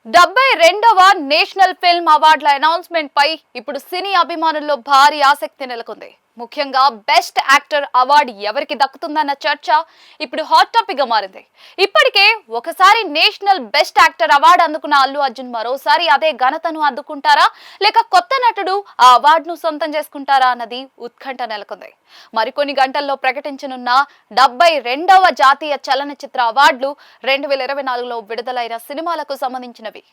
72వ national film అవార్డుల announcement పై ఇప్పుడు సినీ అభిమానుల్లో భారీ ఆసక్తి నెలకొంది. ముఖ్యంగా బెస్ట్ యాక్టర్ అవార్డు ఎవరికి దక్కుతుందన్న చర్చ ఇప్పుడు హాట్ టాపిక్ గా మారింది. ఇప్పటికే ఒకసారి నేషనల్ బెస్ట్ యాక్టర్ అవార్డు అందుకున్న అల్లు అర్జున్ మరోసారి అదే ఘనతను అందుకుంటారా లేక కొత్త నటుడు ఆ అవార్డును సొంతం చేసుకుంటారా అన్నది ఉత్కంఠ నెలకొంది. మరికొన్ని గంటల్లో ప్రకటించనున్న 72వ జాతీయ చలనచిత్ర అవార్డులు 2024లో విడుదలైన సినిమాలకు సంబంధించినవి.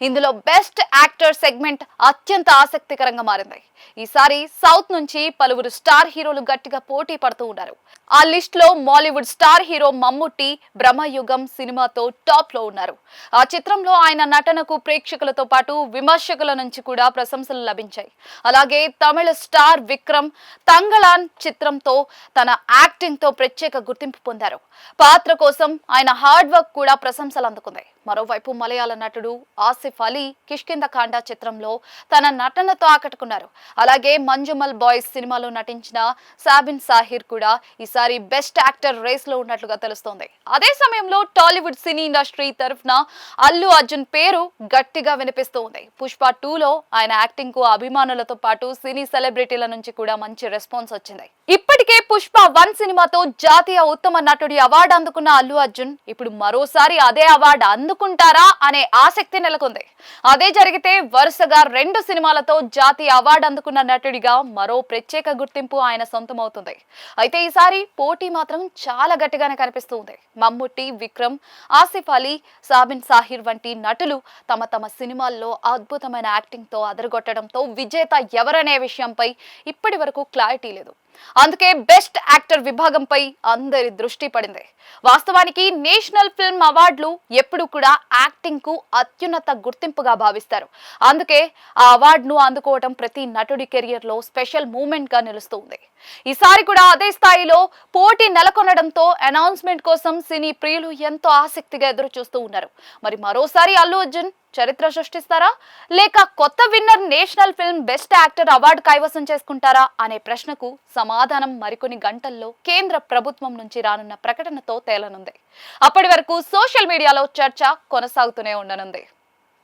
ఇందులో బెస్ట్ యాక్టర్ సెగ్మెంట్ అత్యంత ఆసక్తికరంగా మారింది. ఈసారి సౌత్ నుంచి పలువురు స్టార్ హీరోలు గట్టిగా పోటీ పడుతూ ఉన్నారు. ఆ లిస్ట్ లో మాలీవుడ్ స్టార్ హీరో మమ్ముట్టి బ్రహ్మయుగం సినిమాతో టాప్ లో ఉన్నారు. ఆ చిత్రంలో ఆయన నటనకు ప్రేక్షకులతో పాటు విమర్శకుల నుంచి కూడా ప్రశంసలు లభించాయి. అలాగే తమిళ స్టార్ విక్రమ్ తంగళాన్ చిత్రంతో తన యాక్టింగ్ తో ప్రత్యేక గుర్తింపు పొందారు. పాత్ర కోసం ఆయన హార్డ్ వర్క్ కూడా ప్రశంసలు అందుకుంది. మరోవైపు మలయాళ నటుడు ఆసిఫ్ అలీ కిష్కింధకాండ చిత్రంలో తన నటనతో ఆకట్టుకున్నారు. అలాగే మంజుమల్ బాయ్స్ సినిమాలో నటించిన సాబిన్ సాహిర్ కూడా ఈసారి బెస్ట్ యాక్టర్ రేస్ లో ఉన్నట్లుగా తెలుస్తోంది. అదే సమయంలో టాలీవుడ్ సినీ ఇండస్ట్రీ తరఫున అల్లు అర్జున్ పేరు గట్టిగా వినిపిస్తోంది. పుష్ప 2లో ఆయన యాక్టింగ్ కు అభిమానులతో పాటు సినీ సెలబ్రిటీల నుంచి కూడా మంచి రెస్పాన్స్ వచ్చింది. ఇప్పటికే పుష్ప 1 సినిమాతో జాతీయ ఉత్తమ నటుడి అవార్డు అందుకున్న అల్లు అర్జున్ ఇప్పుడు మరోసారి అదే అవార్డు అందుకుంటారా అనే ఆసక్తి నెలకొంది. అదే జరిగితే వరుసగా 2 సినిమాలతో జాతీయ అవార్డు అందుకున్న నటుడిగా మరో ప్రత్యేక గుర్తింపు ఆయన సొంతమవుతుంది. అయితే ఈసారి పోటీ మాత్రం చాలా గట్టిగానే కనిపిస్తుంది. మమ్ముట్టి, విక్రమ్, ఆసిఫ్ అలీ, సాబిన్ సాహిర్ వంటి నటులు తమ తమ సినిమాల్లో అద్భుతమైన యాక్టింగ్ తో అదరగొట్టడంతో విజేత ఎవరనే విషయంపై ఇప్పటి వరకు క్లారిటీ లేదు. అందుకే బెస్ట్ యాక్టర్ విభాగంపై అందరి దృష్టి పడింది. వాస్తవానికి నేషనల్ ఫిల్మ్ అవార్డులు ఎప్పుడు కూడా యాక్టింగ్ కు అత్యున్నత గుర్తింపుగా భావిస్తారు. అందుకే ఆ అవార్డును అందుకోవడం ప్రతి నటుడి కెరియర్ లో స్పెషల్ మూమెంట్ గా నిలుస్తుంది. ఈసారి కూడా అదే స్థాయిలో పోటీ నెలకొనడంతో అనౌన్స్మెంట్ కోసం సినీ ప్రియులు ఎంతో ఆసక్తిగా ఎదురు చూస్తూ ఉన్నారు. మరి మరోసారి అల్లు అర్జున్ చరిత్ర సృష్టిస్తారా లేక కొత్త winner national film best actor award కైవసం చేసుకుంటారా అనే ప్రశ్నకు సమాధానం మరికొన్ని గంటల్లో కేంద్ర ప్రభుత్వం నుంచి రానున్న ప్రకటనతో తేలనుంది. అప్పటి వరకు సోషల్ మీడియాలో చర్చ కొనసాగుతూనే ఉండనుంది.